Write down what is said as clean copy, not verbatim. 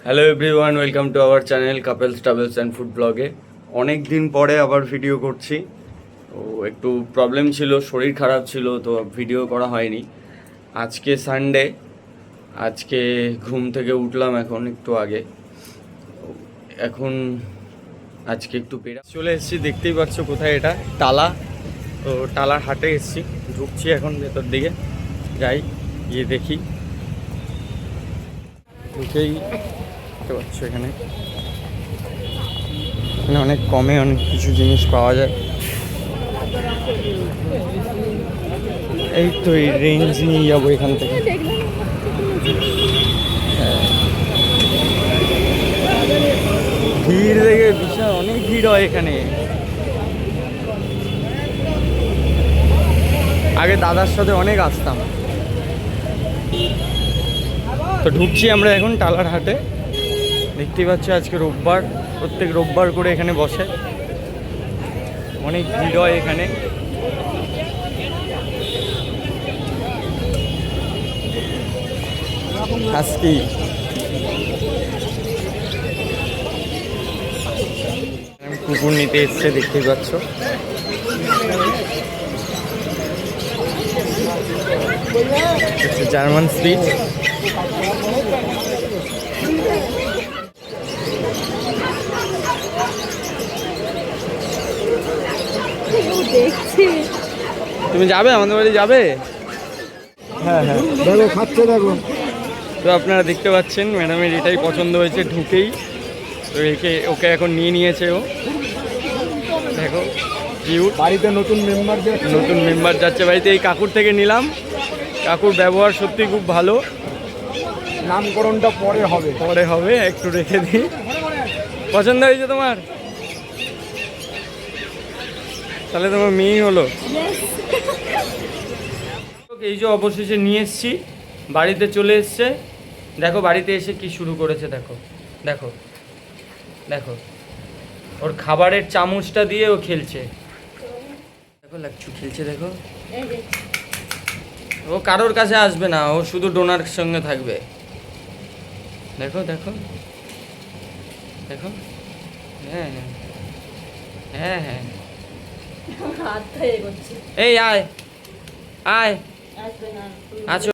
Hello everyone, welcome to our channel couples travels and food ব্লগে। অনেক দিন পরে আবার ভিডিও করছি। তো একটু প্রবলেম ছিল, শরীর খারাপ ছিল, তো ভিডিও করা হয়নি। আজকে সানডে, আজকে ঘুম থেকে উঠলাম এখন একটু আগে। এখন আজকে একটু চলে এসেছি, দেখতেই পাচ্ছ কোথায় এটা, টালা। তো টালার হাটে এসেছি, ঢুকছি এখন ভেতর দিকে, যাই গিয়ে দেখি। ঢুকেই দেখতে পাচ্ছ এখানে অনেক কমে অনেক কিছু জিনিস পাওয়া যায়। এই তো এই রেঞ্জ নিয়ে যাবো এখান থেকে। ভিড় দেখে বিশাল অনেক ভিড় হয় এখানে। আগে দাদার সাথে অনেক আসতাম। তো ঢুকছি আমরা এখন টালার হাটে। দেখতেই পাচ্ছ আজকে রোববার, প্রত্যেক রোববার করে এখানে বসে, অনেক ভিড় হয় এখানে। হাস্কি কুকুর নিতে এসছে, দেখতেই পাচ্ছ। German speech. তুমি যাবে আমাদের বাড়ি, যাবে? হ্যাঁ হ্যাঁ, দেখো খাচ্ছে, দেখো। তো আপনারা দেখতে পাচ্ছেন ম্যাডামের এটাই পছন্দ হয়েছে ঢুকেই। তো ওকে এখন নিয়ে নিয়েছে ও, দেখো কিউট। বাড়িতে নতুন মেম্বার যাচ্ছে বাড়িতে। এই কাকুর থেকে নিলাম, কাকুর ব্যবহার সত্যি খুব ভালো। নামকরণটা পরে হবে, একটু রেখে দিই। পছন্দ হয়েছে তোমার? তাহলে তোমার মেয়েই হলো। এই যে অবশেষে নিয়ে এসছি, বাড়িতে চলে এসছে। দেখো বাড়িতে এসে কি শুরু করেছে, দেখো দেখো দেখো, ওর খাবারের চামচটা দিয়ে ও খেলছে। দেখো লাচ্ছু খেলছে, দেখো। ও কারোর কাছে আসবে না, ও শুধু ডোনার সঙ্গে থাকবে। দেখো দেখো দেখো। হ্যাঁ হ্যাঁ হ্যাঁ হ্যাঁ, এই আয় আয়, আছো?